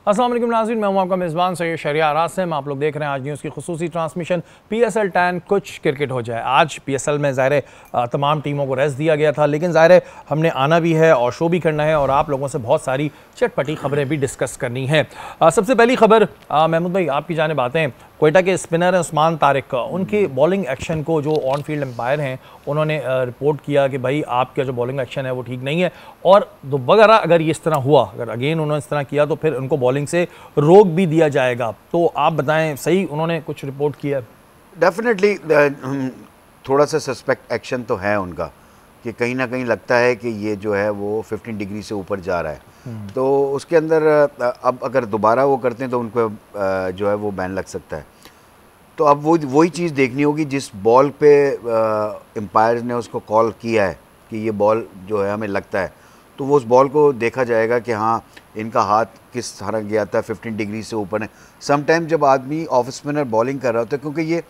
अस्सलाम वालेकुम नाज़रीन, मैं हूं आपका मेज़बान सैयद शरियार आसिम। आप लोग देख रहे हैं आज न्यूज़ की खुसूसी ट्रांसमिशन PSL 10 कुछ क्रिकेट हो जाए। आज PSL में ज़ाहिर तमाम टीमों को रेस्ट दिया गया था, लेकिन ज़ाहिर हमने आना भी है और शो भी करना है और आप लोगों से बहुत सारी चटपटी खबरें भी डिस्कस करनी है। सबसे पहली खबर महमूद भाई आपकी जानिब आते हैं। क्वेटा के स्पिनर उस्मान तारिक, उनके बॉलिंग एक्शन को जो ऑन फील्ड एम्पायर हैं उन्होंने रिपोर्ट किया कि भाई आपका जो बॉलिंग एक्शन है वो ठीक नहीं है, और दोबारा अगर ये इस तरह हुआ, अगर अगेन उन्होंने इस तरह किया तो फिर उनको बॉलिंग से रोक भी दिया जाएगा। तो आप बताएं, सही उन्होंने कुछ रिपोर्ट किया? डेफिनेटली थोड़ा सा सस्पेक्ट एक्शन तो है उनका कि कहीं ना कहीं लगता है कि ये जो है वो 15 डिग्री से ऊपर जा रहा है। तो उसके अंदर अब अगर दोबारा वो करते हैं तो उनको जो है वो बैन लग सकता है। तो अब वही चीज़ देखनी होगी जिस बॉल पे एम्पायर ने उसको कॉल किया है कि ये बॉल जो है हमें लगता है, तो वो उस बॉल को देखा जाएगा कि हाँ इनका हाथ किस तरह गया था, 15 डिग्री से ऊपर है। समटाइम जब आदमी ऑफ स्पिनर बॉलिंग कर रहा होता है, क्योंकि ये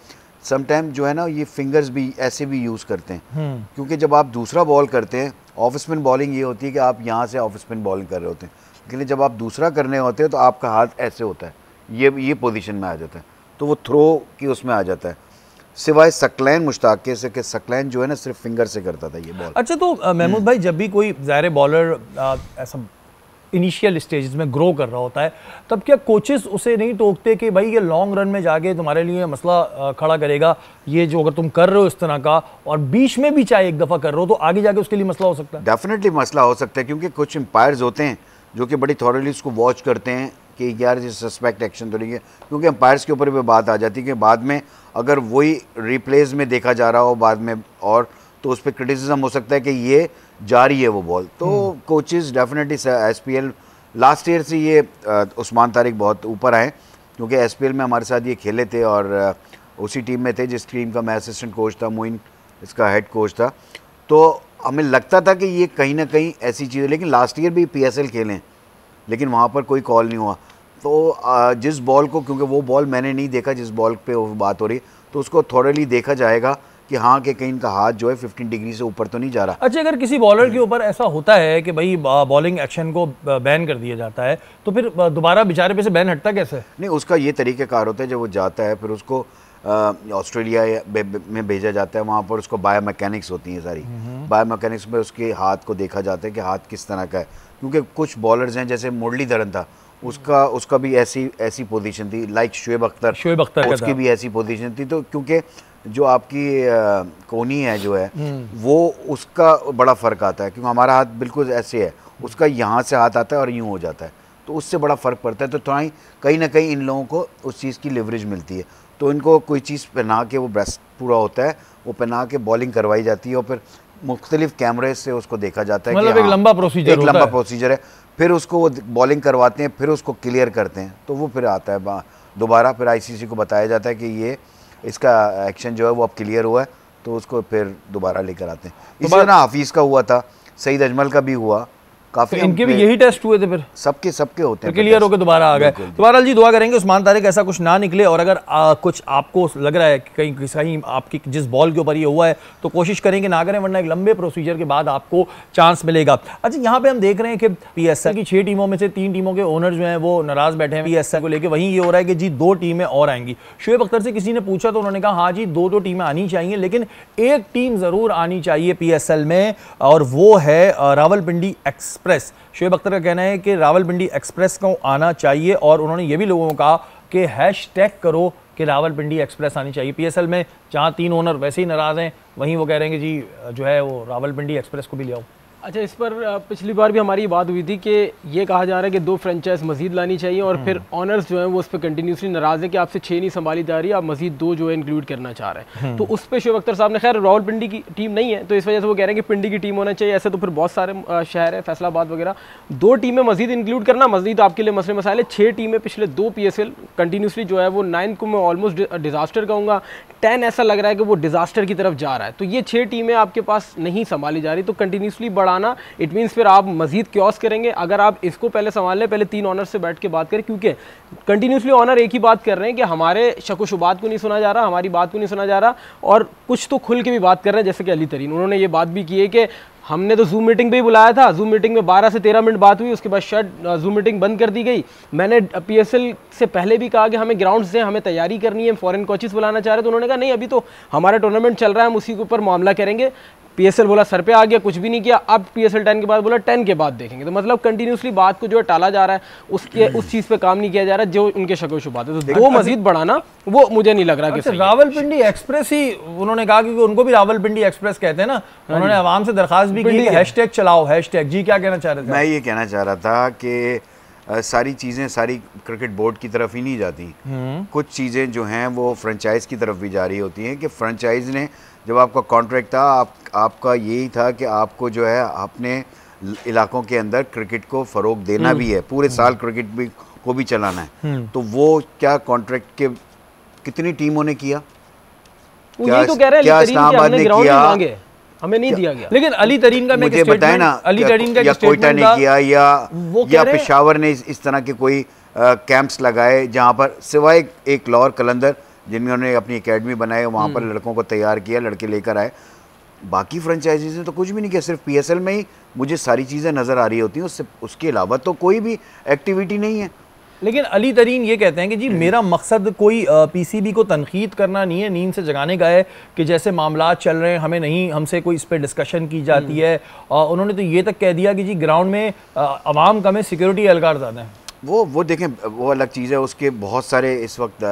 समटाइम जो है ना ये फिंगर्स भी ऐसे भी यूज़ करते हैं, क्योंकि जब आप दूसरा बॉल करते हैं, ऑफ स्पिन बॉलिंग ये होती है कि आप यहाँ से ऑफ स्पिन बॉलिंग कर रहे होते हैं, लेकिन जब आप दूसरा करने होते हैं तो आपका हाथ ऐसे होता है, ये पोजीशन में आ जाता है, तो वो थ्रो की उसमें आ जाता है। सिवाय सकलैन मुश्ताक के से कि सकलैन जो है ना सिर्फ फिंगर से करता था ये बॉल। अच्छा, तो महमूद भाई जब भी कोई ज़ाहिर बॉलर ऐसा इनिशियल स्टेजेस में ग्रो कर रहा होता है, तब क्या कोचेस उसे नहीं टोकते कि भाई ये लॉन्ग रन में जाके तुम्हारे लिए मसला खड़ा करेगा, ये जो अगर तुम कर रहे हो इस तरह का और बीच में भी चाहे एक दफ़ा कर रहे हो तो आगे जाके उसके लिए मसला हो सकता है? डेफिनेटली मसला हो सकता है, क्योंकि कुछ एम्पायर्स होते हैं जो कि बड़ी थॉरली उसको वॉच करते हैं कि यार ये सस्पेक्ट एक्शन तो नहीं है, क्योंकि एम्पायर्स के ऊपर भी बात आ जाती है कि बाद में अगर वही रिप्लेस में देखा जा रहा हो बाद में, और तो उस पर क्रिटिसिज्म हो सकता है कि ये जा रही है वो बॉल। तो coaches definitely SPL last year से ये उस्मान तारिक बहुत ऊपर आए, क्योंकि SPL में हमारे साथ ये खेले थे और उसी टीम में थे जिस टीम का मैं असिस्टेंट कोच था, मोइन इसका हेड कोच था। तो हमें लगता था कि ये कहीं ना कहीं ऐसी चीज़ है, लेकिन लास्ट ईयर भी PSL खेलें लेकिन वहाँ पर कोई कॉल नहीं हुआ। तो जिस बॉल को, क्योंकि वो बॉल मैंने नहीं देखा जिस बॉल पे वो बात हो रही, तो उसको थॉरली देखा जाएगा कि हाँ कि कहीं इनका हाथ जो है 15 डिग्री से ऊपर तो नहीं जा रहा। अच्छा, अगर किसी बॉलर के ऊपर ऐसा होता है कि भाई बॉलिंग एक्शन को बैन कर दिया जाता है, तो फिर दोबारा बेचारे पे से बैन हटता कैसे? नहीं, उसका ये तरीक़ाकार होता है, जब वो जाता है फिर उसको ऑस्ट्रेलिया में भेजा जाता है, वहाँ पर उसको बायोमैकेनिक्स होती हैं सारी। बायोमैकेनिक्स में उसके हाथ को देखा जाता है कि हाथ किस तरह का है, क्योंकि कुछ बॉलर्स हैं जैसे मुरलीधरन था, उसका भी ऐसी पोजीशन थी, लाइक शोएब अख्तर उसकी भी ऐसी पोजीशन थी। तो क्योंकि जो आपकी कोनी है जो है वो उसका बड़ा फ़र्क आता है, क्योंकि हमारा हाथ बिल्कुल ऐसे है, उसका यहाँ से हाथ आता है और यूँ हो जाता है, तो उससे बड़ा फ़र्क पड़ता है। तो कहीं ना कहीं इन लोगों को उस चीज़ की लिवरेज मिलती है, तो इनको कोई चीज़ पहना के, वो ब्रेस्ट पूरा होता है, वो पहना के बॉलिंग करवाई जाती है और फिर मुख्तलिफ कैमरे से उसको देखा जाता है। मतलब एक लंबा प्रोसीजर है, फिर उसको वो बॉलिंग करवाते हैं, फिर उसको क्लियर करते हैं, तो वो फिर आता है दोबारा, फिर ICC को बताया जाता है कि ये इसका एक्शन जो है वो अब क्लियर हुआ है, तो उसको फिर दोबारा लेकर आते हैं। इसी तरह हाफिज़ का हुआ था, सईद अजमल का भी हुआ, काफ़ी तो इनके भी यही टेस्ट हुए थे, फिर सबके होते हैं, क्लियर होकर दोबारा आ गए। दोबारा जी दुआ करेंगे उस्मान तारिक ऐसा कुछ ना निकले, और अगर कुछ आपको लग रहा है कि कहीं आपकी जिस बॉल के ऊपर ये हुआ है तो कोशिश करेंगे ना करें, वरना एक लंबे प्रोसीजर के बाद आपको चांस मिलेगा। अच्छा, यहाँ पे हम देख रहे हैं कि PSL की 6 टीमों में से 3 टीमों के ओनर जो हैं वो नाराज़ बैठे हैं PSL को लेकर। वहीं ये हो रहा है कि जी 2 टीमें और आएंगी। शोएब अख्तर से किसी ने पूछा तो उन्होंने कहा हाँ जी 2 टीमें आनी चाहिए, लेकिन एक टीम ज़रूर आनी चाहिए PSL में, और वो है रावलपिंडी एक्सप्रेस। शोएब अख्तर का कहना है कि रावलपिंडी एक्सप्रेस को आना चाहिए, और उन्होंने ये भी लोगों को कहा कि हैशटैग करो कि रावलपिंडी एक्सप्रेस आनी चाहिए PSL में। जहां 3 ओनर वैसे ही नाराज़ हैं, वहीं वो कह रहे हैं कि जी जो है वो रावलपिंडी एक्सप्रेस को भी ले आओ। अच्छा, इस पर पिछली बार भी हमारी बात हुई थी कि ये कहा जा रहा है कि 2 फ्रेंचाइज मजीद लानी चाहिए, और फिर ऑनर्स जो हैं वो उस पर कंटिन्यूसली नाराज़ है कि आपसे 6 नहीं संभाली जा रही है, आप मजीद 2 जो है इंक्लूड करना चाह रहे हैं। तो उस पर शोएब अख्तर साहब ने, खैर रावलपिंडी की टीम नहीं है तो इस वजह से वो कह रहे हैं कि पिंडी की टीम होना चाहिए। ऐसे तो फिर बहुत सारे शहर है, फैसलाबाद वगैरह, 2 टीमें मजीद इंक्लूड करना मजीद आपके लिए मसले मसाइल है। 6 टीमें पिछले 2 PSL कंटिन्यूसली जो है वो 9 को मैं ऑलमोस्ट डिज़ास्टर कहूँगा, 10 ऐसा लग रहा है कि वो डिज़ास्टर की तरफ जा रहा है। तो ये 6 टीमें आपके पास नहीं संभाली जा रही, तो कंटिन्यूसली बड़ा बढ़ाना इट मीन्स फिर आप मजीद क्योस करेंगे। अगर आप इसको पहले संभाल लें, पहले 3 ऑनर से बैठ के बात करें, क्योंकि कंटिन्यूसली ऑनर एक ही बात कर रहे हैं कि हमारे शक व शुबात को नहीं सुना जा रहा, हमारी बात को नहीं सुना जा रहा, और कुछ तो खुल के भी बात कर रहे हैं, जैसे कि अली तरीन उन्होंने ये बात भी की है कि हमने तो जूम मीटिंग पे ही बुलाया था, जूम मीटिंग में 12 से 13 मिनट बात हुई, उसके बाद शायद जूम मीटिंग बंद कर दी गई। मैंने पीएसएल से पहले भी कहा कि हमें ग्राउंड से हमें तैयारी करनी है, फॉरेन कोचेस बुलाना चाह रहे, तो उन्होंने कहा नहीं अभी तो हमारा टूर्नामेंट चल रहा है, हम उसी के ऊपर मामला करेंगे। पीएसएल बोला सर पे आ गया, कुछ भी नहीं किया। अब पीएसएल 10 के बाद बोला 10 के बाद देखेंगे। तो मतलब कंटिन्यूसली बात को जो है टाला जा रहा है, उसके उस चीज़ पे काम नहीं किया जा रहा जो उनके शक व शुबात है। तो वो मजीद बढ़ाना वो मुझे नहीं लग रहा कि रावलपिंडी एक्सप्रेस ही उन्होंने कहा, क्योंकि उनको भी रावलपिंडी एक्सप्रेस कहते हैं ना, उन्होंने आवाम से दरखास्त भी की कि हैशटैग चलाओ, हैशटैग। जी क्या कहना चाह रहे थे? मैं ये कहना चाह रहा था कि सारी चीज़ें सारी क्रिकेट बोर्ड की तरफ ही नहीं जाती, कुछ चीज़ें जो हैं वो फ्रेंचाइज की तरफ भी जारी होती हैं। कि फ्रेंचाइज ने जब आपका कॉन्ट्रैक्ट था, आपका यही था कि आपको जो है अपने इलाकों के अंदर क्रिकेट को फ़रोग देना भी है, पूरे साल क्रिकेट भी को भी चलाना है। तो वो क्या कॉन्ट्रैक्ट के कितनी टीमों ने किया? क्या तो कह रहे हैं इस्लामाबाद ने किया? हमें नहीं दिया गया। लेकिन अली तरीन का मुझे बताए ना, अली तरीन का कोयटा ने किया या पेशावर ने इस तरह के कोई कैंप्स लगाए जहाँ पर सिवाय एक लाहौर कलंदर जिन्होंने अपनी एकेडमी बनाए, वहाँ पर लड़कों को तैयार किया, लड़के लेकर आए। बाकी फ्रेंचाइजीज ने तो कुछ भी नहीं किया। सिर्फ पीएसएल में ही मुझे सारी चीज़ें नज़र आ रही होती हैं, उसके अलावा तो कोई भी एक्टिविटी नहीं है। लेकिन अली तरीन ये कहते हैं कि जी मेरा मकसद कोई पीसीबी को तनकीद करना नहीं है, नींद से जगाने का है कि जैसे मामला चल रहे हैं हमें नहीं, हमसे कोई इस पर डिस्कशन की जाती है। उन्होंने तो ये तक कह दिया कि जी ग्राउंड में अवाम कम है, सिक्योरिटी एहलकार ज़्यादा है। वो देखें, वो अलग चीज़ है, उसके बहुत सारे इस वक्त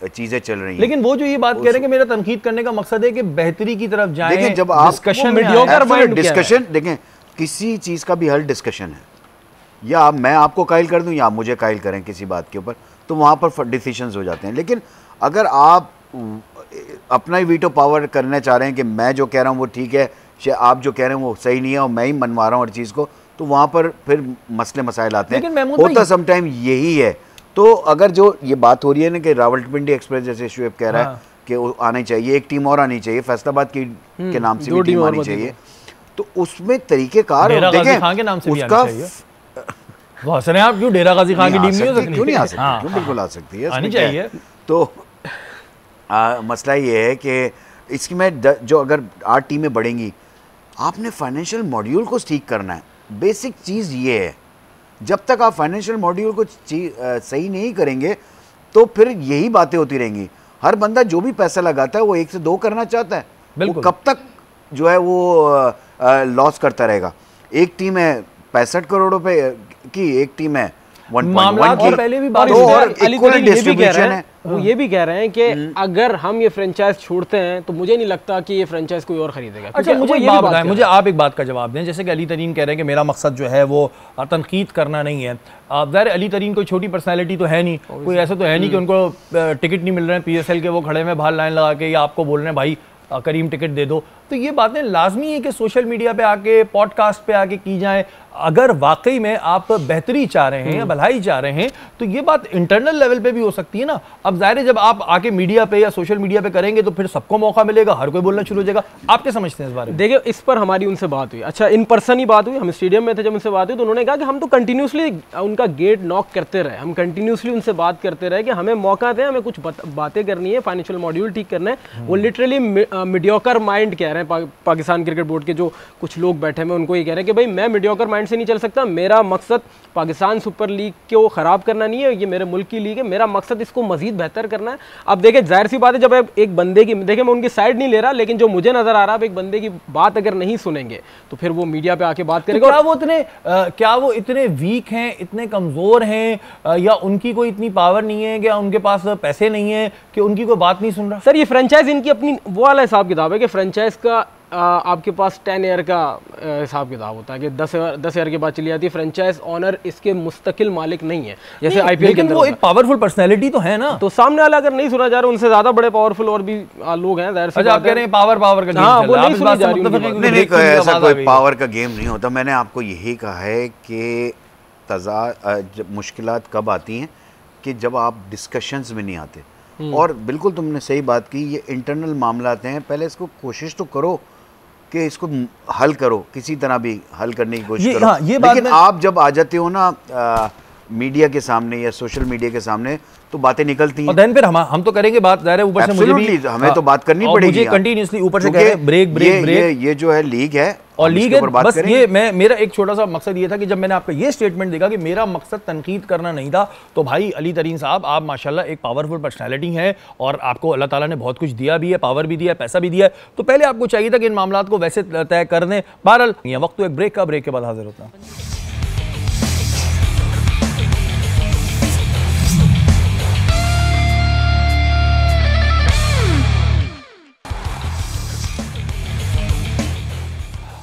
चीज़ें चल रही हैं। लेकिन वो जो ये बात कह रहे हैं कि मेरा तनकीद करने का मकसद है कि बेहतरी की तरफ जाएं। देखें, जब आप डिस्कशन देखें, किसी चीज़ का भी हल डिस्कशन है, या मैं आपको कायल कर दूं या आप मुझे कायल करें किसी बात के ऊपर, तो वहाँ पर डिसीजंस हो जाते हैं। लेकिन अगर आप अपना ही वीटो पावर करना चाह रहे हैं कि मैं जो कह रहा हूँ वो ठीक है, आप जो कह रहे हैं वो सही नहीं है और मैं ही मनवा रहा हूँ हर चीज़ को, तो वहाँ पर फिर मसले मसाइल आते हैं। होता समटाइम यही है। तो अगर जो ये बात हो रही है ना कि रावलपिंडी एक्सप्रेस जैसे शुएब कह रहा है कि वो आनी चाहिए, एक टीम और आनी चाहिए, फैसलाबाद की के नाम से भी टीम आनी चाहिए, तो उसमें तरीकेकार उसका आप क्यों डेरा गाजी खान की टीम नहीं हो सकती? क्यों नहीं आ सकती? क्यों बिल्कुल आ सकती है, आनी चाहिए। तो मसला ये है कि इसकी में जो अगर 8 टीमें बढ़ेंगी, आपने फाइनेंशियल मॉड्यूल को ठीक करना है। बेसिक चीज़ ये है, जब तक आप फाइनेंशियल मॉड्यूल को सही नहीं करेंगे तो फिर यही बातें होती रहेंगी। हर बंदा जो भी पैसा लगाता है वो 1 से 2 करना चाहता है, वो कब तक जो है वो लॉस करता रहेगा। एक टीम है 65 करोड़ रुपए की, एक टीम है 1.1 की। पहले भी बात वो ये भी कह रहे हैं कि अगर हम ये फ्रेंचाइज छोड़ते हैं तो मुझे नहीं लगता कि ये फ्रेंचाइज कोई और खरीदेगा। अच्छा, मुझे आप एक बात का जवाब दें। जैसे कि अली तरीन कह रहे हैं कि मेरा मकसद जो है वो तनकीद करना नहीं है। ज़ाहिर अली तरीन कोई छोटी पर्सनैलिटी तो है नहीं, कोई ऐसा तो है नहीं कि उनको टिकट नहीं मिल रहे हैं पीएसएल के, वो खड़े हैं बाहर लाइन लगा के या आपको बोल रहे हैं भाई करीम टिकट दे दो। तो ये बातें लाजमी है कि सोशल मीडिया पे आके, पॉडकास्ट पे आके की जाए। अगर वाकई में आप बेहतरी चाह रहे हैं या भलाई चाह रहे हैं तो ये बात इंटरनल लेवल पे भी हो सकती है ना। अब जाहिर है जब आप आके मीडिया पे या सोशल मीडिया पे करेंगे तो फिर सबको मौका मिलेगा, हर कोई बोलना शुरू हो जाएगा। आप क्या समझते हैं इस बारे में? देखिए, इस पर हमारी उनसे बात हुई, अच्छा इन पर्सन ही बात हुई, हम स्टेडियम में थे जब उनसे बात हुई, तो उन्होंने कहा कि हम तो कंटिन्यूसली उनका गेट नॉक करते रहे, हम कंटिन्यूसली उनसे बात करते रहे कि हमें मौका दें, हमें कुछ बातें करनी है, फाइनेंशियल मॉड्यूल ठीक करना है। वो लिटरली मीडियोकर माइंड कह रहे हैं, पाकिस्तान क्रिकेट बोर्ड के जो कुछ लोग बैठे हैं उनको ये कह रहे हैं कि भाई मैं मीडियोकर माइंड से नहीं चल सकता, मेरा मकसद पाकिस्तान सुपर लीग को ख़राब करना नहीं है, ये मेरे मुल्क की लीग है, मेरा मकसद इसको मजीद बेहतर करना है। अब देखिए, जाहिर सी बात है, जब एक बंदे की, देखिए मैं उनकी साइड नहीं ले रहा, लेकिन जो मुझे नज़र आ रहा है, एक बंदे की बात अगर नहीं सुनेंगे तो फिर वो मीडिया पे आके बात करेगा। तो क्या वो इतने वीक हैं, इतने कमज़ोर हैं, या उनकी कोई इतनी पावर नहीं है, या उनके पास पैसे नहीं है कि उनकी कोई बात नहीं सुन रहा? सर, ये फ्रेंचाइज इनकी अपनी वो वाला हिसाब किताब है कि फ्रेंचाइज का आपके पास 10 ईयर का हिसाब किताब होता है कि 10 ईयर के बाद चली जाती है फ्रेंचाइज। ऑनर इसके मुस्तकिल मालिक नहीं है, जैसे आईपीएल के अंदर। वो एक पावरफुल पर्सनैलिटी तो है ना, तो सामने वाला अगर नहीं सुना जा रहा, उनसे ज्यादा बड़े पावरफुल और भी लोग हैं। आप कह रहे हैं पावर का गेम चल रहा है, नहीं सुनी जा रही। नहीं, ऐसा कोई पावर का गेम नहीं होता। मैंने आपको यही कहा है कि मुश्किलात कब आती हैं कि जब आप डिस्कशंस में नहीं आते। और बिल्कुल तुमने सही बात की, ये इंटरनल मामलात हैं, पहले इसको कोशिश तो करो कि इसको हल करो, किसी तरह भी हल करने की कोशिश करो। हाँ, ये बात लेकिन आप जब आ जाते हो ना मीडिया के सामने या सोशल मीडिया के सामने, तो बातें निकलती हैं। और देन फिर हम तो करेंगे बात, ज़ाहिर है ऊपर से मुझे भी हमें तो बात करनी पड़ेगी। मुझे कंटिन्यूअसली ऊपर से कह रहे हैं ब्रेक ब्रेक ब्रेक। ये जो है लीग है और लीग है, बस ये मेरा एक छोटा सा मकसद ये था कि जब मैंने आपका ये स्टेटमेंट देखा कि मेरा मकसद तनकीद करना नहीं था, तो भाई अली तरीन साहब, आप माशाल्लाह एक पावरफुल पर्सनैलिटी हैं और आपको अल्लाह ताला ने बहुत कुछ दिया भी है, पावर भी दिया है, पैसा भी दिया है, तो पहले आपको चाहिए था कि इन मामलात को वैसे तय कर दें। बहरहाल वक्त तो एक ब्रेक का, ब्रेक के बाद हाजिर होता है।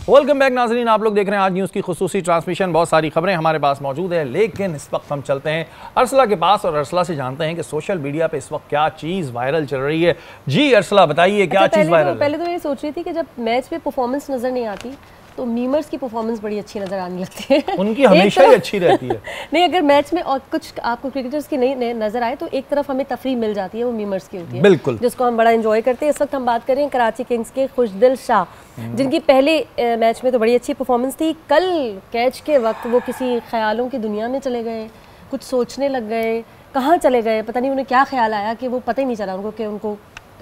वेलकम बैक नाज़रीन, आप लोग देख रहे हैं आज न्यूज़ की खुसूसी ट्रांसमिशन। बहुत सारी खबरें हमारे पास मौजूद है, लेकिन इस वक्त हम चलते हैं अरसला के पास और अरसला से जानते हैं कि सोशल मीडिया पे इस वक्त क्या चीज़ वायरल चल रही है। जी अरसला बताइए, क्या चीज़ वायरल है? पहले तो ये सोच रही थी कि जब मैच में परफॉर्मेंस नज़र नहीं आती तो मीमर्स की परफॉर्मेंस बड़ी अच्छी नजर आने लगती है। उनकी हमेशा ही अच्छी रहती है। नहीं, अगर मैच में और कुछ आपको क्रिकेटर्स की नहीं नजर आए तो एक तरफ हमें तफरीह मिल जाती है, वो मीमर्स की होती है, बिल्कुल, जिसको हम बड़ा एंजॉय करते हैं। इस वक्त हम बात कर रहे हैं कराची किंग्स के खुशदिल शाह, जिनकी पहले मैच में तो बड़ी अच्छी परफॉर्मेंस थी। कल कैच के वक्त वो किसी ख्यालों की दुनिया में चले गए, कुछ सोचने लग गए, कहाँ चले गए पता नहीं, उन्हें क्या ख्याल आया कि वो पता ही नहीं चला उनको कि उनको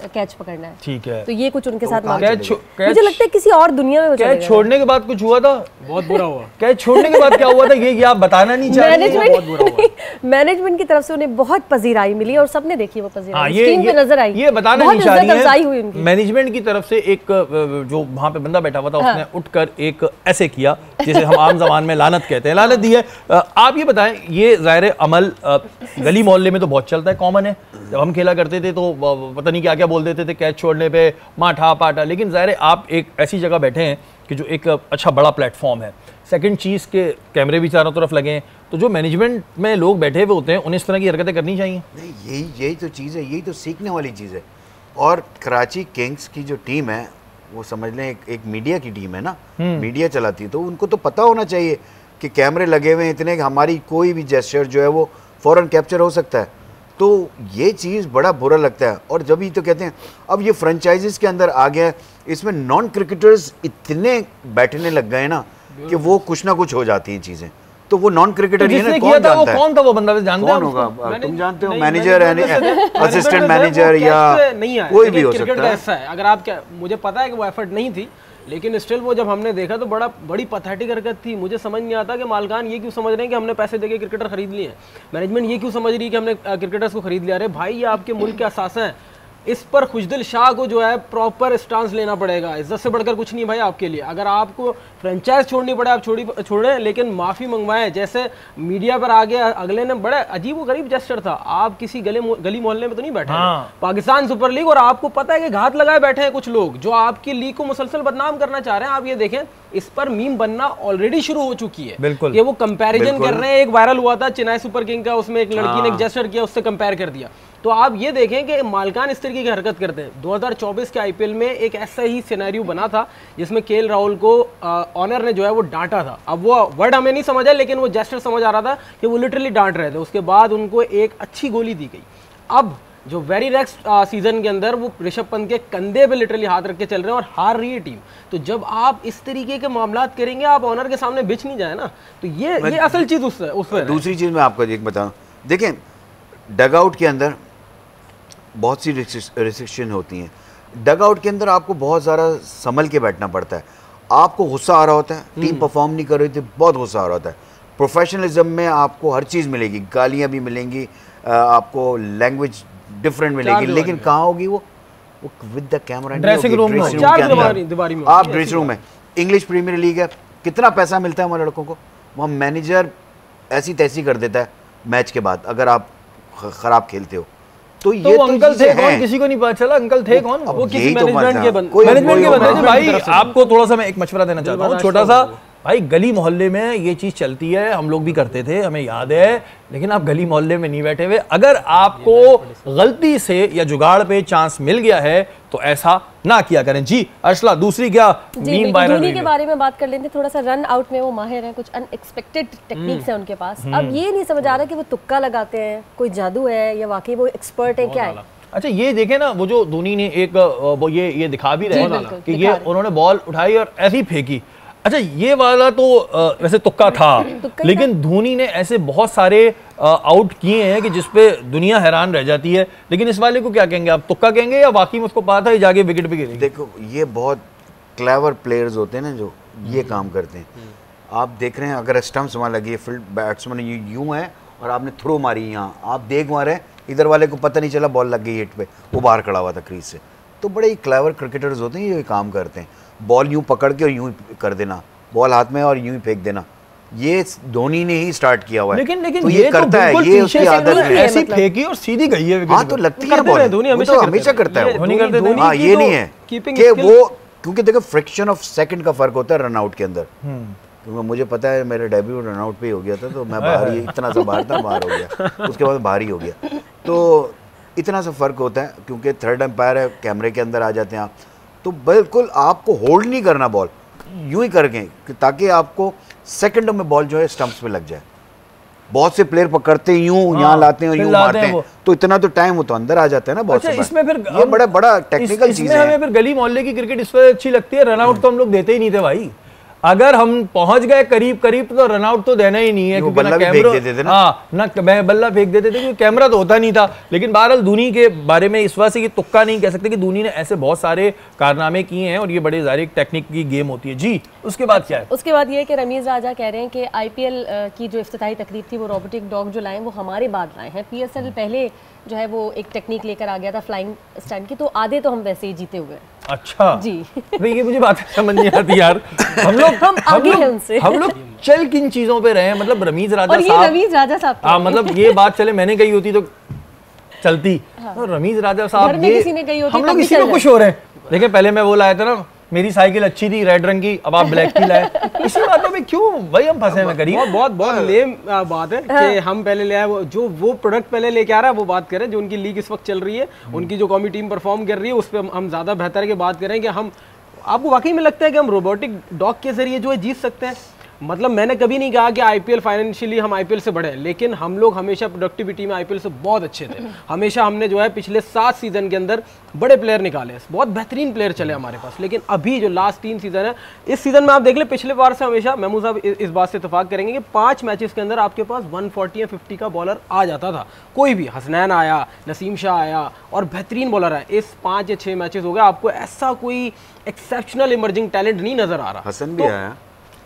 कैच पकड़ना है। ठीक है, तो ये कुछ उनके साथ मुझे लगता है किसी और दुनिया में कैच छोड़ने के बाद कुछ हुआ था, बहुत बुरा हुआ। कैच छोड़ने के बाद क्या हुआ था ये आप बताना नहीं चाहते? मैनेजमेंट की तरफ से उन्हें बहुत पजीराई मिली और सबने देखी वो पजीराई, स्क्रीन पे नजर आई, ये बताना नहीं चाह रही है। मैनेजमेंट की तरफ से एक जो वहां पे बंदा बैठा हुआ था, उसने उठकर एक ऐसे किया जिसे हम आम जबान में लानत कहते हैं, लानत दी है। आप ये बताएं, ये ज़ाहिर अमल गली मोहल्ले में तो बहुत चलता है, कॉमन है। जब हम खेला करते थे तो पता नहीं क्या क्या बोल देते थे कैच छोड़ने पे, माठा पाटा, लेकिन ज़ाहिर आप एक ऐसी जगह बैठे हैं कि जो एक अच्छा बड़ा प्लेटफॉर्म है। सेकंड चीज़ के कैमरे भी चारों तरफ लगे हैं, तो जो मैनेजमेंट में लोग बैठे हुए होते हैं उन्हें इस तरह की हरकतें करनी चाहिए। नहीं, यही तो चीज़ है, यही तो सीखने वाली चीज़ है। और कराची किंग्स की जो टीम है वो समझ लें एक मीडिया की टीम है ना, मीडिया चलाती है, तो उनको तो पता होना चाहिए कि कैमरे लगे हुए हैं इतने, हमारी कोई भी जेस्चर जो है वो फ़ौरन कैप्चर हो सकता है। तो ये चीज़ बड़ा बुरा लगता है। और जब ही तो कहते हैं अब ये फ्रेंचाइजीज के अंदर आ गया, इसमें नॉन क्रिकेटर्स इतने बैठने लग गए ना कि वो कुछ ना कुछ हो जाती हैं चीज़ें। तो वो नॉन क्रिकेटर कौन जानता है? कौन था वो बंदा? जानते कौन होगा? तुम जानते हो, मैनेजर है, असिस्टेंट मैनेजर या कोई भी हो सकता है। ऐसा है, अगर आप क्या, मुझे पता है कि वो एफर्ट नहीं थी, लेकिन स्टिल वो जब हमने देखा तो बड़ी पैथेटिक हरकत थी। मुझे समझ नहीं आता कि मालकान ये क्यों समझ रहे हैं कि हमने पैसे देके क्रिकेटर खरीद लिए हैं, मैनेजमेंट ये क्यों समझ रही है कि हमने क्रिकेटर्स को खरीद लिया। अरे भाई, ये आपके मुल्क के असासा हैं, इस पर खुशदिल शाह को जो है प्रॉपर स्टांस लेना पड़ेगा। इज्जत से बढ़कर कुछ नहीं भाई आपके लिए। अगर आपको फ्रेंचाइज छोड़नी पड़े आप छोड़ें, लेकिन माफ़ी मंगवाएं। जैसे मीडिया पर आ गया, अगले ने बड़ा अजीब व गरीब जेस्चर था। आप किसी गली मोहल्ले में तो नहीं बैठे, पाकिस्तान सुपर लीग, और आपको पता है कि घात लगाए बैठे हैं कुछ लोग जो आपकी लीग को मुसलसल बदनाम करना चाह रहे हैं। आप ये देखें, इस पर मीम बनना ऑलरेडी शुरू हो चुकी है। बिल्कुल, ये वो कंपैरिजन कर रहे हैं। एक वायरल हुआ था चेन्नई सुपर किंग का, उसमें एक लड़की ने एक जेस्चर किया, उससे कंपेयर कर दिया। तो आप ये देखें कि मालकान इस तरीके की हरकत करते हैं। 2024 के आईपीएल में एक ऐसा ही सिनेरियो बना था जिसमें केएल राहुल को ऑनर ने जो है वो डांटा था। अब वो वर्ड हमें नहीं समझ है, लेकिन वो जेस्चर समझ आ रहा था कि वो लिटरली डांट रहे थे। उसके बाद उनको एक अच्छी गोली दी गई। अब जो वेरी नेक्स्ट सीजन के अंदर वो ऋषभ पंत के कंधे पे लिटरली हाथ रख के चल रहे हैं और हार रही है टीम। तो जब आप इस तरीके के मामलात करेंगे, आप ऑनर के सामने बिछ नहीं जाए ना, तो ये असल चीज़ उस पर। दूसरी चीज़ मैं आपको एक बताऊँ, देखें डगआउट के अंदर बहुत सी रिस्ट्रिक्शन होती हैं। डगआउट के अंदर आपको बहुत ज़्यादा संभल के बैठना पड़ता है। आपको गुस्सा आ रहा होता है, टीम परफॉर्म नहीं कर रही थी, बहुत गुस्सा आ रहा होता है। प्रोफेशनलिज्म में आपको हर चीज़ मिलेगी, गालियाँ भी मिलेंगी, आपको लैंग्वेज डिफरेंट मिलेगी, लेकिन कहाँ होगी वो with the camera, dressing room में, आप ड्रेसिंग रूम में। इंग्लिश प्रीमियर लीग है, कितना पैसा मिलता है हमारे लड़कों को, वहाँ मैनेजर ऐसी तैसी कर देता है मैच के बाद अगर आप ख़राब खेलते हो। तो ये तो अंकल थे कौन, किसी को नहीं पता चला अंकल थे कौन? वो किसी मैनेजमेंट के बंदे। भाई आपको थोड़ा सा मैं एक मशवरा देना चाहता हूँ, छोटा सा। भाई गली मोहल्ले में ये चीज़ चलती है, हम लोग भी करते थे, हमें याद है, लेकिन आप गली मोहल्ले में नहीं बैठे हुए। अगर आपको गलती से या जुगाड़ पे चांस मिल गया है तो ऐसा ना किया करें। जी अर्शला, दूसरी क्या मीम वायरल धोनी के बारे में बात कर लेते हैं। थोड़ा सा रन आउट में वो माहिर हैं, कुछ अनएक्सपेक्टेड टेक्निक्स हैं उनके पास। अब ये नहीं समझ आ रहा कि वो तुक्का लगाते हैं, कोई जादू है या वाकई वो एक्सपर्ट है, क्या है? अच्छा ये देखे ना, वो जो धोनी ने एक वो ये दिखा भी रहे हैं कि ये उन्होंने बॉल उठाई और ऐसी फेंकी। अच्छा ये वाला तो वैसे तुक्का था, लेकिन धोनी ने ऐसे बहुत सारे आउट किए हैं कि जिसपे दुनिया हैरान रह जाती है। लेकिन इस वाले को क्या कहेंगे आप, तुक्का कहेंगे या वाकई में उसको पता था जाके विकेट पे गिरेगी? देखो ये बहुत क्लेवर प्लेयर्स होते हैं ना जो ये काम करते हैं। आप देख रहे हैं अगर स्टंप्स वहाँ लगी है, फील्ड बैट्समैन यूं है और आपने थ्रो मारी यहाँ, आप देख वहाँ रहे इधर वाले को पता नहीं चला बॉल लग गई हिट पे, वो बाहर खड़ा हुआ था क्रीज से। तो बड़े ही क्लेवर क्रिकेटर्स होते हैं ये काम करते हैं, बॉल यूं पकड़ के और यूं कर देना, बॉल हाथ में और यूं ही फेंक देना। ये धोनी ने ही स्टार्ट किया हुआ है। लेकिन तो ये करता है, ये उसकी आदत है। ऐसी फेंकी और सीधी गई है। हाँ तो लगती है बॉल, धोनी हमेशा करता है। धोनी करते थे। हाँ ये नहीं है कि वो, क्योंकि देखो फ्रिक्शन ऑफ सेकंड का फर्क होता है रन आउट के अंदर। क्योंकि मुझे पता है मेरा डेब्यू रन आउट पे ही हो गया था, तो मैं बाहर ही इतना सा बाहर था, बाहर हो गया, उसके बाद बाहर ही हो गया। तो इतना सा फर्क होता है, क्योंकि थर्ड एम्पायर है, कैमरे के अंदर आ जाते हैं आप, तो बिल्कुल आपको होल्ड नहीं करना बॉल, यूं ही करके ताकि आपको सेकंडों में बॉल जो है स्टंप्स पे लग जाए। बहुत से प्लेयर पकड़ते हैं यूं, यहाँ लाते हैं और यूं मारते हैं, तो इतना तो टाइम हो तो अंदर आ जाता है ना बहुत। अच्छा, इसमें फिर ये बड़ा टेक्निकल चीज है। हमें फिर गली मोहल्ले की क्रिकेट इस वजह अच्छी लगती है, रन आउट तो हम लोग देते ही नहीं थे भाई। अगर हम पहुंच गए करीब करीब तो रन आउट तो देना ही नहीं है, क्योंकि ना कैमरा, हाँ ना बल्ला फेंक देते थे, क्योंकि कैमरा तो होता नहीं था। लेकिन बहरहाल धोनी के बारे में इस वजह से तुक्का नहीं कह सकते कि धोनी ने ऐसे बहुत सारे कारनामे किए हैं और ये बड़े ज़ाहिर टेक्निक की गेम होती है। जी उसके बाद क्या है? उसके बाद ये कि रमीज राजा कह रहे हैं कि IPL की जो इफ्तिताही तकरीब थी वो रोबोटिक डॉग जो लाए वो हमारे बाद लाए हैं। PSL पहले जो है वो एक टेक्निक लेकर आ गया था फ्लाइंग स्टैंड की, तो आधे तो हम वैसे ही जीते हुए। अच्छा जी भाई ये मुझे बात समझ नहीं आती यार। हम लोग चल किन चीजों पे रहे हैं, मतलब रमीज राजा साहब, रमीज राजा साहब, हाँ मतलब ये बात चले मैंने कही होती तो चलती, तो रमीज राजा साहब ये हम लोग इसी में खुश हो रहे हैं। देखिए पहले मैं वो लाया था ना, मेरी साइकिल अच्छी थी रेड रंग की, अब आप ब्लैक की लाए, इसी बातों में क्यों भाई हम फंसे हैं? करीब बहुत लेम बात है कि हम पहले ले आए, वो प्रोडक्ट पहले लेके आ रहा है वो बात करें, जो उनकी लीग इस वक्त चल रही है, उनकी जो कौमी टीम परफॉर्म कर रही है उस पर हम ज्यादा बेहतर है कि बात करें कि हम, आपको वाकई में लगता है कि हम रोबोटिक डॉग के जरिए जो है जीत सकते हैं? मतलब मैंने कभी नहीं कहा कि IPL फाइनेंशियली हम IPL से बड़े हैं, लेकिन हम लोग हमेशा प्रोडक्टिविटी में IPL से बहुत अच्छे थे। हमेशा हमने जो है पिछले 7 सीजन के अंदर बड़े प्लेयर निकाले, बहुत बेहतरीन प्लेयर चले हमारे पास। लेकिन अभी जो लास्ट 3 सीजन है, इस सीजन में आप देख ले, पिछले बार से हमेशा महमूद साहब इस बात से इत्तेफाक करेंगे कि 5 मैचेस के अंदर आपके पास 140 या 50 का बॉलर आ जाता था। कोई भी, हसनैन आया, नसीम शाह आया और बेहतरीन बॉलर आया। इस 5 या 6 मैचेस हो गए, आपको ऐसा कोई एक्सेप्शनल इमर्जिंग टैलेंट नहीं नजर आ रहा। हसन भी आया,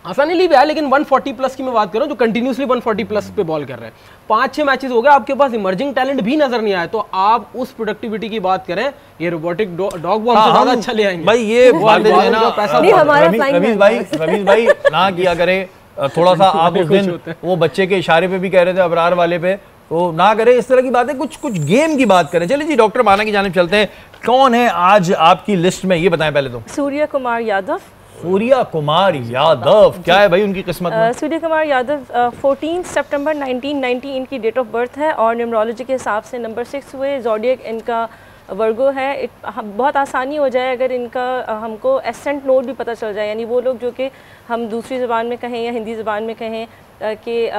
आसानी ली भी है, लेकिन 140 प्लस की मैं बात कर रहा हूँ, जो कंटिन्यूसली 140 प्लस पे बॉल कर रहे हैं। 5-6 मैचेस हो गए, आपके पास इमर्जिंग टैलेंट भी नजर नहीं आया, तो आप उस प्रोडक्टिविटी की बात करें, ये रोबोटिक डॉग वो हमसे ज्यादा अच्छा ले आएंगे भाई। ये बातें जो है ना, रमीज भाई ना किया करें थोड़ा सा। आप उस दिन वो बच्चे के इशारे पे भी कह रहे थे, अबरार वाले पे, तो ना करें इस तरह की बातें, कुछ गेम की बात करें। चलिए जी डॉक्टर माना की जानिब चलते हैं। कौन है आज आपकी लिस्ट में, ये बताएं पहले तो। सूर्य कुमार यादव। सूर्या कुमार यादव, क्या है भाई उनकी किस्मत में? सूर्य कुमार यादव 14 सितंबर 1990 इनकी डेट ऑफ बर्थ है और न्यूमरोलॉजी के हिसाब से नंबर 6 हुए। ज़ोडिएक इनका वर्गो है। बहुत आसानी हो जाए अगर इनका हमको एसेंट नोट भी पता चल जाए, यानी वो लोग जो कि हम दूसरी ज़बान में कहें या हिंदी ज़बान में कहें कि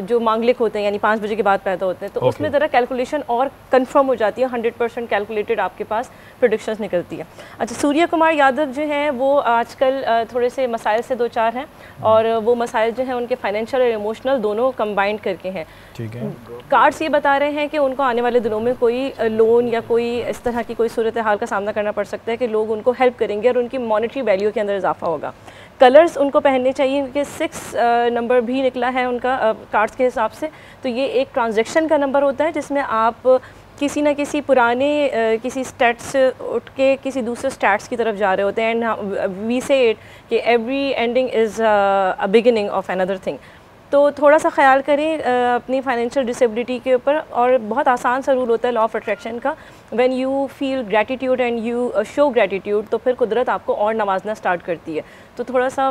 जो मांगलिक होते हैं, यानी 5 बजे के बाद पैदा होते हैं, तो उसमें ज़रा कैलकुलेशन और कंफर्म हो जाती है, 100% कैलकुलेटेड आपके पास प्रेडिक्शंस निकलती है। अच्छा, सूर्य कुमार यादव जो हैं वो आजकल थोड़े से मसाइल से दो चार हैं, और वो मसाइल जो हैं उनके फाइनेंशियल और इमोशनल दोनों कंबाइंड करके हैं। ठीक है। कार्ड्स ये बता रहे हैं कि उनको आने वाले दिनों में कोई लोन या कोई इस तरह की कोई सूरत हाल का सामना करना पड़ सकता है कि लोग उनको हेल्प करेंगे और उनकी मॉनेटरी वैल्यू के अंदर इजाफा होगा। कलर्स उनको पहनने चाहिए क्योंकि 6 नंबर भी निकला है उनका कार्ड्स के हिसाब से, तो ये एक ट्रांजैक्शन का नंबर होता है जिसमें आप किसी न किसी पुराने किसी स्टैट्स से उठ के किसी दूसरे स्टैट्स की तरफ जा रहे होते हैं। एंड वी से इट कि every ending is a beginning of another thing. तो थोड़ा सा ख्याल करें अपनी फाइनेंशियल डिसेबिलिटी के ऊपर। और बहुत आसान सा रूल होता है लॉ ऑफ अट्रैक्शन का, when you feel gratitude and you show gratitude, तो फिर कुदरत आपको और नवाजना स्टार्ट करती है। तो थोड़ा सा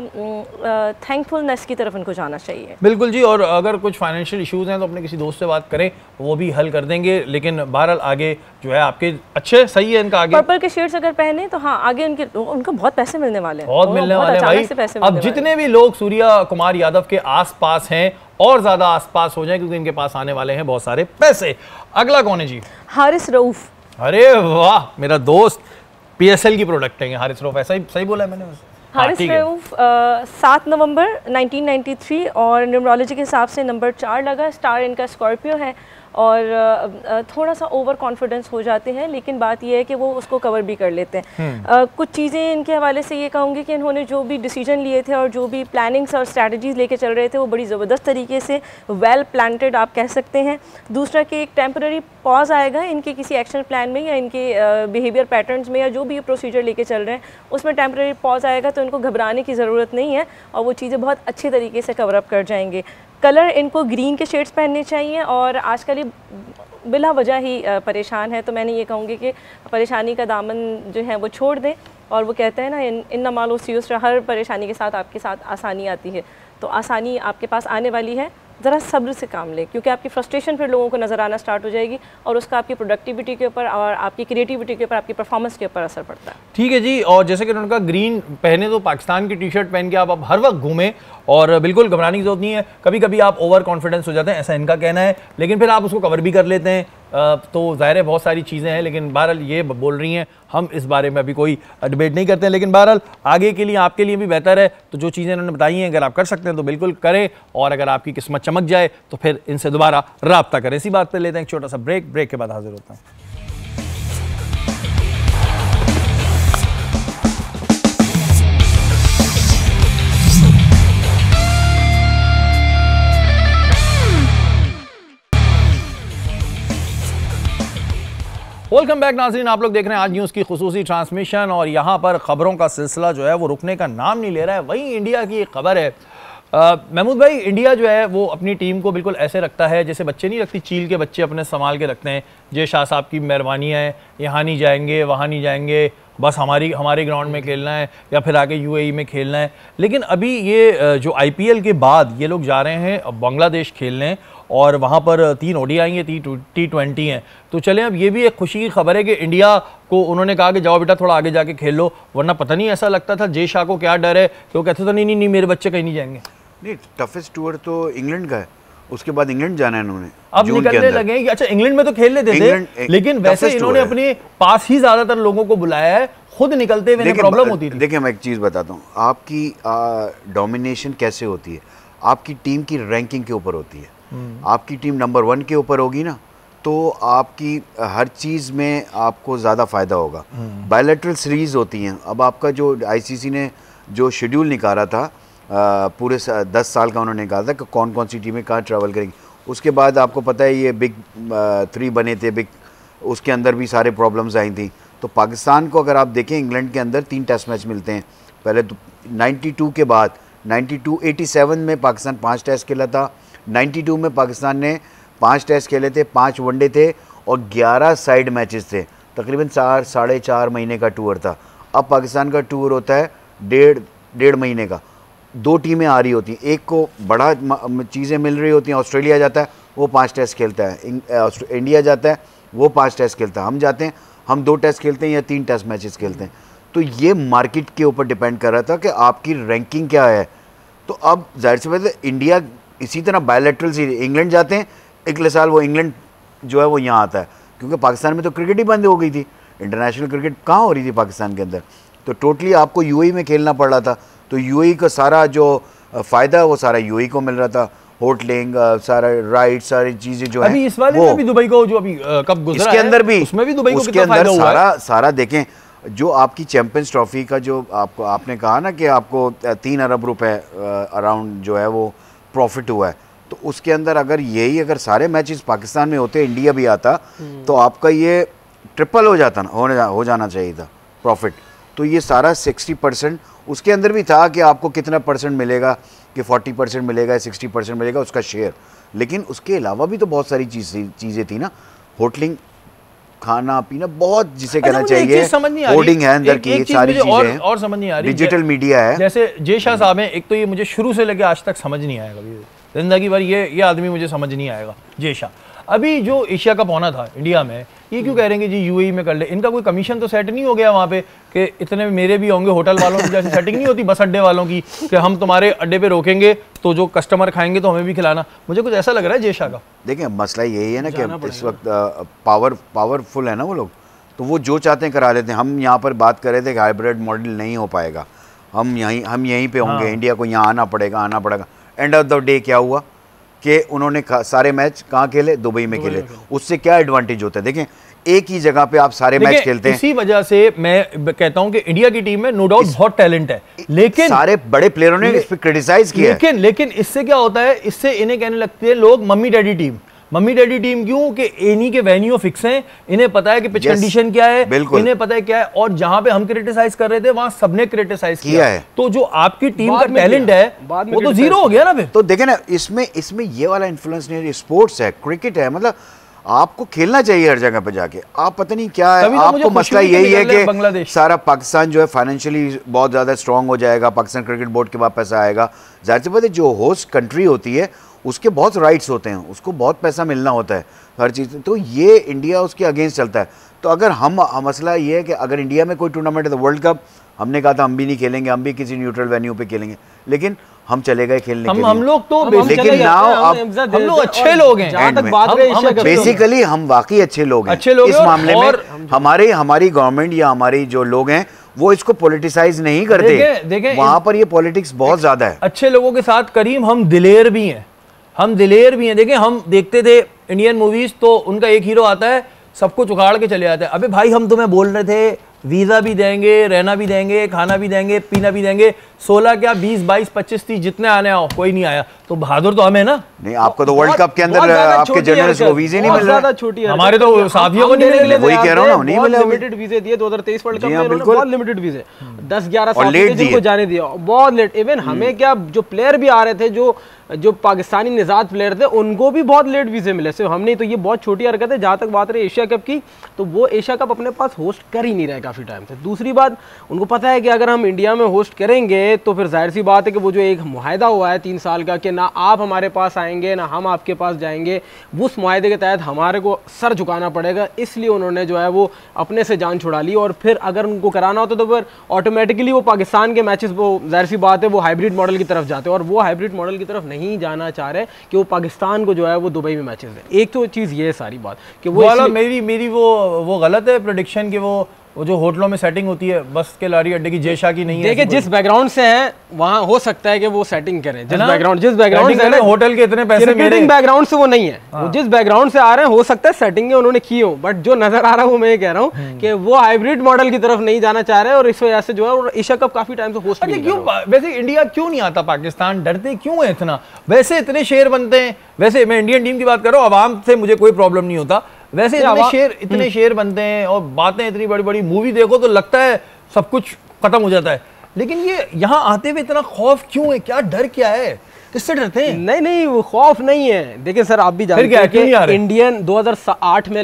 थैंकफुलनेस की तरफ उनको जाना चाहिए। बिल्कुल जी। और अगर कुछ फाइनेंशियल इश्यूज हैं तो अपने किसी दोस्त से बात करें, वो भी हल कर देंगे। लेकिन बहरहाल आगे जो है आपके अच्छे सही है इनका आगे पर्पल के शेड्स अगर पहने तो हाँ आगे उनको बहुत पैसे मिलने वाले हैं, बहुत मिलने वाले हैं भाई। अब जितने भी लोग सूर्या कुमार यादव के आसपास हैं और ज़्यादा आसपास हो जाएं, क्योंकि इनके पास आने वाले हैं बहुत सारे पैसे। अगला कौन है जी? हारिस रऊफ। अरे वाह, मेरा दोस्त, PSL की प्रोडक्ट है हारिस रऊफ, ऐसा ही सही बोला है मैंने? हारिस रऊफ 7 नवंबर 1993 और न्यूमरोलॉजी के हिसाब से नंबर 4 लगा। स्टार इनका स्कॉर्पियो है और थोड़ा सा ओवर कॉन्फिडेंस हो जाते हैं, लेकिन बात यह है कि वो उसको कवर भी कर लेते हैं। कुछ चीज़ें इनके हवाले से ये कहूँगी कि इन्होंने जो भी डिसीजन लिए थे और जो भी प्लानिंग्स और स्ट्रैटेजीज़ लेके चल रहे थे वो बड़ी ज़बरदस्त तरीके से वेल प्लांटेड आप कह सकते हैं। दूसरा कि एक टेम्पररी पॉज आएगा इनके किसी एक्शन प्लान में या इनके बिहेवियर पैटर्न्स में, या जो भी ये प्रोसीजर लेके चल रहे हैं उसमें टेम्पररी पॉज आएगा, तो इनको घबराने की ज़रूरत नहीं है और वो चीज़ें बहुत अच्छे तरीके से कवर अप कर जाएंगे। कलर इनको ग्रीन के शेड्स पहनने चाहिए और आजकल ये बिला वजह ही परेशान है, तो मैंने ये कहूँगी कि परेशानी का दामन जो है वो छोड़ दें। और वो कहते हैं ना, इन माल उस्र, हर परेशानी के साथ आपके साथ आसानी आती है, तो आसानी आपके पास आने वाली है। ज़रा सब्र से काम लें, क्योंकि आपकी फ्रस्ट्रेशन फिर लोगों को नज़र आना स्टार्ट हो जाएगी और उसका आपकी प्रोडक्टिविटी के ऊपर और आपकी क्रिएटिविटी के ऊपर, आपकी परफॉर्मेंस के ऊपर असर पड़ता है। ठीक है जी। और जैसे कि उनका ग्रीन पहने तो पाकिस्तान की टी-शर्ट पहन के आप हर वक्त घूमें और बिल्कुल घबराने की जरूरत नहीं है। कभी कभी आप ओवर कॉन्फिडेंस हो जाते हैं, ऐसा इनका कहना है, लेकिन फिर आप उसको कवर भी कर लेते हैं। तो ज़ाहिर है बहुत सारी चीज़ें हैं, लेकिन बहरहाल ये बोल रही हैं, हम इस बारे में अभी कोई डिबेट नहीं करते हैं। लेकिन बहरहाल आगे के लिए आपके लिए भी बेहतर है, तो जो चीज़ें इन्होंने बताई हैं अगर आप कर सकते हैं तो बिल्कुल करें, और अगर आपकी किस्मत चमक जाए तो फिर इनसे दोबारा रब्ता करें। इसी बात पर लेते हैं एक छोटा सा ब्रेक के बाद हाजिर होता है। वेलकम बैक नाज़रीन, आप लोग देख रहे हैं आज न्यूज़ की खुसूसी ट्रांसमिशन और यहाँ पर ख़बरों का सिलसिला जो है वो रुकने का नाम नहीं ले रहा है। वहीं इंडिया की एक खबर है महमूद भाई, इंडिया जो है वो अपनी टीम को बिल्कुल ऐसे रखता है जैसे बच्चे नहीं रखती, चील के बच्चे अपने संभाल के रखते हैं। जे शाह साहब की मेहरबानी है, यहाँ नहीं जाएंगे वहाँ नहीं जाएंगे, बस हमारे ग्राउंड में खेलना है या फिर आगे UAE में खेलना है। लेकिन अभी ये जो IPL के बाद ये लोग जा रहे हैं बांग्लादेश खेलने और वहाँ पर 3 ODI हैं, T20 हैं। तो चलें, अब ये भी एक खुशी की खबर है कि इंडिया को उन्होंने कहा कि जाओ बेटा थोड़ा आगे जाके खेल लो, वरना पता नहीं ऐसा लगता था जे शाह को क्या डर है कि वो कहते थे नहीं मेरे बच्चे कहीं नहीं जाएंगे। नहीं, टफेस्ट टूर तो इंग्लैंड का है, उसके बाद इंग्लैंड जाना है इन्होंने। अब निकलने लगे कि अच्छा इंग्लैंड में तो खेल लेते थे, लेकिन वैसे इन्होंने अपने पास ही ज्यादातर लोगों को बुलाया है, खुद निकलते हुए प्रॉब्लम होती थी। देखिए मैं एक चीज़ बताता हूँ, आपकी डोमिनेशन कैसे होती है, आपकी टीम की रैंकिंग के ऊपर होती है। आपकी टीम नंबर 1 के ऊपर होगी ना, तो आपकी हर चीज़ में आपको ज़्यादा फ़ायदा होगा। बायलैटरल सीरीज़ होती हैं। अब आपका जो ICC ने जो शेड्यूल निकाला था पूरे 10 साल का, उन्होंने निकाला था कि कौन कौन सी टीमें कहाँ ट्रैवल करेंगी। उसके बाद आपको पता है ये बिग 3 बने थे, उसके अंदर भी सारे प्रॉब्लम्स आई थी। तो पाकिस्तान को अगर आप देखें, इंग्लैंड के अंदर 3 टेस्ट मैच मिलते हैं। पहले तो 92 के बाद 87 में पाकिस्तान 5 टेस्ट खेला था, 92 में पाकिस्तान ने 5 टेस्ट खेले थे, 5 वनडे थे और 11 साइड मैचेस थे। तकरीबन 4-4.5 महीने का टूर था। अब पाकिस्तान का टूर होता है डेढ़ महीने का। 2 टीमें आ रही होती हैं, एक को बड़ा चीज़ें मिल रही होती हैं, ऑस्ट्रेलिया जाता है वो 5 टेस्ट खेलता है, इंडिया जाता है वो 5 टेस्ट खेलता है, हम जाते हैं हम 2 टेस्ट खेलते हैं या 3 टेस्ट मैचेस खेलते हैं। तो ये मार्केट के ऊपर डिपेंड कर रहा था कि आपकी रैंकिंग क्या है। तो अब जाहिर सी बात है इंडिया इसी तरह बायलैटरल से इंग्लैंड जाते हैं, अगले साल वो इंग्लैंड जो है वो यहाँ आता है, क्योंकि पाकिस्तान में तो क्रिकेट ही बंद हो गई थी, इंटरनेशनल क्रिकेट कहाँ हो रही थी पाकिस्तान के अंदर। तो टोटली आपको UAE में खेलना पड़ रहा था, तो UAE का सारा जो फ़ायदा है वो सारा UAE को मिल रहा था, होटलिंग, सारा राइड, सारी चीज़ें जो है अभी इस वाले में भी दुबई को जो अभी कब गुजरा इसके अंदर भी उसमें भी दुबई को उसके कितना अंदर फायदा हुआ है? सारा देखें, जो आपकी चैंपियंस ट्रॉफी का जो आपने कहा ना कि आपको 3 अरब रुपए अराउंड जो है वो प्रॉफिट हुआ है, तो उसके अंदर अगर सारे मैचेस पाकिस्तान में होते, इंडिया भी आता, तो आपका ये ट्रिपल हो जाना चाहिए था प्रॉफिट। तो ये सारा 60%, उसके अंदर भी था कि आपको कितना परसेंट मिलेगा, कि 40% मिलेगा, 60% मिलेगा उसका शेयर। लेकिन उसके अलावा भी तो बहुत सारी चीज़ें थी ना, होटलिंग, खाना पीना, बहुत जिसे कहना चाहिए, होर्डिंग है अंदर की, सारी चीजें हैं, और समझ नहीं आ रही, डिजिटल मीडिया है। जैसे जे शाह साहब हैं, एक तो ये मुझे शुरू से लेकर आज तक समझ नहीं आया कभी जिंदगी भर, ये आदमी मुझे समझ नहीं आएगा जे शाह। अभी जो एशिया कप होना था इंडिया में, ये क्यों कह रहे हैं कि जी यूएई में कर ले? इनका कोई कमीशन तो सेट नहीं हो गया वहाँ पे कि इतने मेरे भी होंगे होटल वालों की जैसे सेटिंग नहीं होती बस अड्डे वालों की कि हम तुम्हारे अड्डे पे रोकेंगे तो जो कस्टमर खाएंगे तो हमें भी खिलाना? मुझे कुछ ऐसा लग रहा है जय शाह का। देखिए मसला यही है ना कि इस वक्त पावरफुल है ना वो लोग, तो वो जो चाहते हैं करा लेते हैं। हम यहाँ पर बात कर रहे थे कि हाइब्रिड मॉडल नहीं हो पाएगा, हम यहीं पे होंगे, इंडिया को यहाँ आना पड़ेगा। एंड ऑफ द डे क्या हुआ कि उन्होंने सारे मैच कहाँ खेले? दुबई में खेले। उससे क्या एडवांटेज होता है? देखें एक ही जगह पे आप सारे मैच खेलते हैं। इसी वजह से मैं कहता हूं कि इंडिया की टीम में नो डाउट बहुत टैलेंट है, लेकिन सारे बड़े प्लेयरों ने इस पे क्रिटिसाइज किया लेकिन इससे क्या होता है, इससे इन्हें कहने लगते हैं लोग mummy daddy team. Mummy daddy team क्यों? कि इन्हीं के वेन्यू फिक्स हैं, इन्हें पता है कि पिच कंडीशन क्या है, इन्हें पता है क्या है। और जहां पे हम क्रिटिसाइज कर रहे थे वहां सबने क्रिटिसाइज किया है। तो जो आपकी टीम का टैलेंट है वो तो जीरो हो गया ना फिर। तो देखें ना, इसमें ये वाला इन्फ्लुएंस नहीं है। स्पोर्ट्स है, क्रिकेट है, मतलब आपको खेलना चाहिए हर जगह पे जाके। आप पता नहीं क्या है, आपको मसला यही है कि सारा पाकिस्तान जो है फाइनेंशियली बहुत ज़्यादा स्ट्रांग हो जाएगा, पाकिस्तान क्रिकेट बोर्ड के पास पैसा आएगा। जाहिर सी बात है जो होस्ट कंट्री होती है उसके बहुत राइट्स होते हैं, उसको बहुत पैसा मिलना होता है हर चीज़। तो ये इंडिया उसके अगेंस्ट चलता है। तो अगर मसला ये है कि अगर इंडिया में कोई टूर्नामेंट है तो वर्ल्ड कप हमने कहा था हम भी नहीं खेलेंगे, हम भी किसी न्यूट्रल वेन्यू पे खेलेंगे, लेकिन हम चले गए खेलने के लिए। हम लोग तो लेकिन नाउ हम लोग अच्छे लोग हैं। जहां तक बात रही बेसिकली हम वाकई अच्छे लोग हैं इस मामले में। हमारी गवर्नमेंट या हमारी जो लोग हैं वो इसको पॉलिटिसाइज नहीं करते। वहां पर ये पॉलिटिक्स बहुत ज्यादा है। अच्छे लोगों के साथ करीम हम दिलेर भी हैं, देखें हम देखते थे इंडियन मूवीज तो उनका एक हीरो आता है सब कुछ उखाड़ के चले जाते हैं। अबे भाई हम तुम्हें बोल रहे थे वीजा भी देंगे, रहना भी देंगे, खाना भी देंगे, पीना भी देंगे। 16 क्या 20, 22, 25, 30 जितने आने आओ, कोई नहीं आया। तो बहादुर तो हमें ना। नहीं, आपको तो वर्ल्ड कप के अंदर आपके जर्नलिस्ट को वीजे नहीं मिल रहे। हमारे तो साथियों को नहीं मिले। वही कह रहा हूँ, नहीं मिले। लिमिटेड वीजे दिए 2023 वर्ल्ड कप में, उन्होंने बहुत लिमिटेड वीजे 10-11 साल जिनको जाने दिया, बहुत लेट। इवन हमें क्या, जो प्लेयर भी आ रहे थे, जो पाकिस्तानी निजात प्लेयर थे, उनको भी बहुत लेट वीजे मिले। सिर्फ हमने तो ये बहुत छोटी हरकत है। जहाँ तक बात रही एशिया कप की, तो वो एशिया कप अपने पास होस्ट कर ही नहीं रहे काफ़ी टाइम से। दूसरी बात, उनको पता है कि अगर हम इंडिया में होस्ट करेंगे तो फिर जाहिर सी बात है कि वो जो एक मुआहदा हुआ है 3 साल का कि ना आप हमारे पास आएंगे ना हम आपके पास जाएंगे, उस मुआहदे के तहत हमारे को सर झुकाना पड़ेगा। इसलिए उन्होंने जो है वो अपने से जान छुड़ा ली। और फिर अगर उनको कराना होता तो फिर ऑटोमेटिकली वो पाकिस्तान के मैचेस, वो जाहिर सी बात है वो हाइब्रिड मॉडल की तरफ जाते हैं। और वो हाइब्रिड मॉडल की तरफ नहीं जाना चाह रहे कि वो पाकिस्तान को जो है वो दुबई में मैचेस दें। एक तो चीज़ ये है सारी बात कि वो मेरी वो गलत है प्रेडिक्शन कि वो जो होटलों में सेटिंग होती है बस के लारी अड्डे की जय शाह की नहीं है। देखिए जिस बैकग्राउंड से हैं वहाँ हो सकता है कि वो सेटिंग करें। जिस बैकग्राउंड से होटल के इतने पैसे क्रिकेटिंग बैकग्राउंड से वो नहीं है, वो जिस बैकग्राउंड से आ रहे हैं हो सकता है सेटिंग उन्होंने की हो, बट जो नजर आ रहा है वो मैं ये कह रहा हूँ कि वो हाइब्रिड मॉडल की तरफ नहीं जाना चाह रहे हैं। और इस वजह से जो है एशिया कप काफी टाइम से होस्ट नहीं। क्यों वैसे इंडिया क्यों नहीं आता? पाकिस्तान डरते क्यों है इतना? वैसे इतने शेर बनते हैं। वैसे मैं इंडियन टीम की बात कर रहा हूँ, अवाम से मुझे कोई प्रॉब्लम नहीं होता। वैसे इतने शेर बनते हैं और बातें इतनी बड़ी बड़ी, मूवी देखो तो लगता है सब कुछ खत्म हो जाता है। लेकिन ये यहाँ आते हुए इतना खौफ क्यों है? क्या डर क्या है? किससे डरते हैं? नहीं वो खौफ नहीं है। देखिए सर, आप भी जानते हैं कि इंडियन 2008 में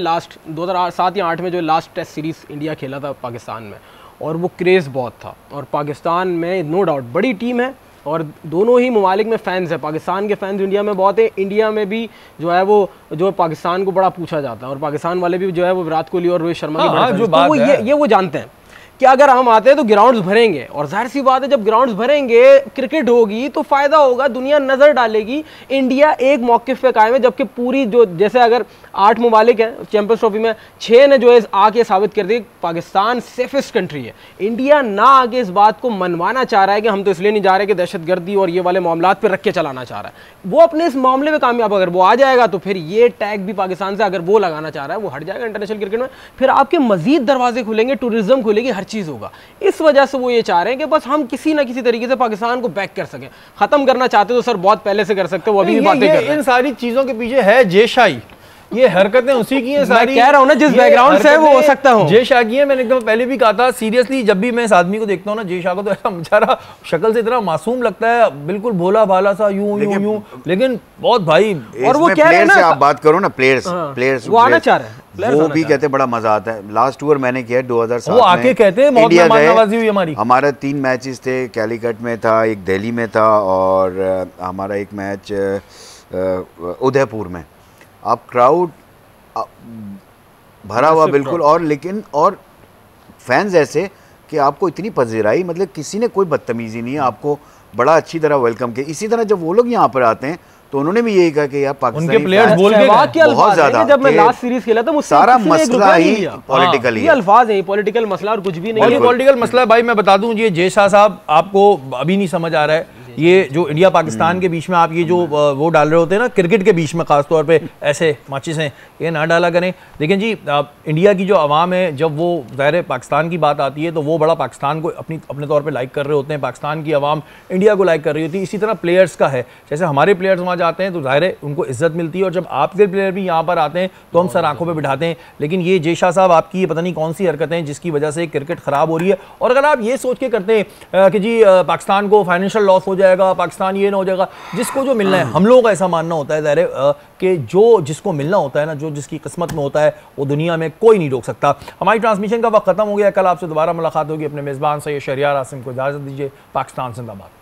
2007 या 8 में जो लास्ट टेस्ट सीरीज इंडिया खेला था पाकिस्तान में, और वो क्रेज बहुत था। और पाकिस्तान में नो डाउट बड़ी टीम है और दोनों ही ममालिक में फैंस है। पाकिस्तान के फैंस इंडिया में बहुत है। इंडिया में भी जो है वो जो पाकिस्तान को बड़ा पूछा जाता है, और पाकिस्तान वाले भी जो है वो विराट कोहली और रोहित शर्मा की बड़ी, तो वो ये वो जानते हैं कि अगर हम आते हैं तो ग्राउंड्स भरेंगे। और जाहिर सी बात है जब ग्राउंड्स भरेंगे, क्रिकेट होगी तो फायदा होगा, दुनिया नजर डालेगी। इंडिया एक मौकिफ पे कायम है, जबकि पूरी जो जैसे अगर 8 ममालिक हैं चैंपियंस ट्रॉफी में, 6 ने जो है आके साबित कर दी पाकिस्तान सेफेस्ट कंट्री है। इंडिया ना आगे इस बात को मनवाना चाह रहा है कि हम तो इसलिए नहीं जा रहे कि दहशतगर्दी और ये वाले मामलात पर रख के चलाना चाह रहा है। वो अपने इस मामले में कामयाब अगर वो आ जाएगा तो फिर ये टैग भी पाकिस्तान से अगर वो लगाना चाह रहा है वो हट जाएगा इंटरनेशनल क्रिकेट में। फिर आपके मजीद दरवाजे खुलेंगे, टूरिज्म खुलेगी, हर चीज़ होगा। इस वजह से वो ये चाह रहे हैं कि बस हम किसी ना किसी तरीके से पाकिस्तान को बैक कर सकें। खत्म करना चाहते तो सर बहुत पहले से कर सकते, वो अभी भी बातें कर रहे हैं। इन सारी चीजों के पीछे है जय शाही। ये हरकतें उसी की हैं सारी। कह रहा हूं ना जिस बैकग्राउंड से है वो हो सकता हो जय शाह की है। मैंने एकदम पहले भी कहा था सीरियसली, जब भी मैं इस आदमी को देखता हूं ना, जय शाह को, तो ऐसा बेचारा शक्ल से इतना मासूम लगता है, बिल्कुल भोला भाला सा, यूं, लेकिन बहुत भाई। और वो कह रहे हैं ना, आप बात करो ना प्लेयर्स वो आना चाह रहे हैं, वो भी कहते बड़ा मजा आता है। लास्ट टूर मैंने किया 2007 वो आके कहते हैं मौत में माननवाजी हुई हमारी। हमारा 3 मैचेस थे, कैलीकट में था, एक दिल्ली में था और हमारा एक मैच उदयपुर में। आप क्राउड भरा हुआ बिल्कुल, और लेकिन और फैंस ऐसे कि आपको इतनी पजीराई, मतलब किसी ने कोई बदतमीजी नहीं है, आपको बड़ा अच्छी तरह वेलकम किया। इसी तरह जब वो लोग यहाँ पर आते हैं तो उन्होंने भी यही कहा कि यार पाकिस्तानी उनके प्लेयर्स बोल के बहुत ज्यादा, जब मैं लास्ट सीरीज खेला था मुझसे सारा मसला ही पॉलिटिकल ही है, अल्फाज है, पॉलिटिकल मसला और कुछ भी नहीं है। पॉलिटिकल मसला है भाई, मैं बता दूं, ये जय शाह साहब आपको अभी नहीं समझ आ रहा है, ये जो इंडिया पाकिस्तान के बीच में आप ये जो वो डाल रहे होते हैं ना, क्रिकेट के बीच में खासतौर पे ऐसे माचिस हैं, ये ना डाला करें। लेकिन जी इंडिया की जो आवाम है, जब वो ज़ाहिर पाकिस्तान की बात आती है तो वो बड़ा पाकिस्तान को अपने तौर पे लाइक कर रहे होते हैं, पाकिस्तान की आवाम इंडिया को लाइक कर रही होती है। इसी तरह प्लेयर्स का है, जैसे हमारे प्लेयर्स वहाँ जाते हैं तो ज़ाहिर है उनको इज्जत मिलती है, और जब आपके प्लेयर भी यहाँ पर आते हैं तो हम सर आंखों पर बिठाते हैं। लेकिन ये जय शाह साहब आपकी ये पता नहीं कौन सी हरकतें जिसकी वजह से क्रिकेट ख़राब हो रही है। और अगर आप ये सोच के करते हैं कि जी पाकिस्तान को फाइनेंशियल लॉस हो जाएगा, पाकिस्तान ये ना हो जाएगा, जिसको जो मिलना है, हम लोगों का ऐसा मानना होता है ज़ाहिर कि जो जिसको मिलना होता है ना, जो जिसकी किस्मत में होता है, वो दुनिया में कोई नहीं रोक सकता। हमारी ट्रांसमिशन का वक्त खत्म हो गया, कल आपसे दोबारा मुलाकात होगी। अपने मेज़बान सैयद शहरियार आसिम को इजाज़त दीजिए। पाकिस्तान जिंदाबाद।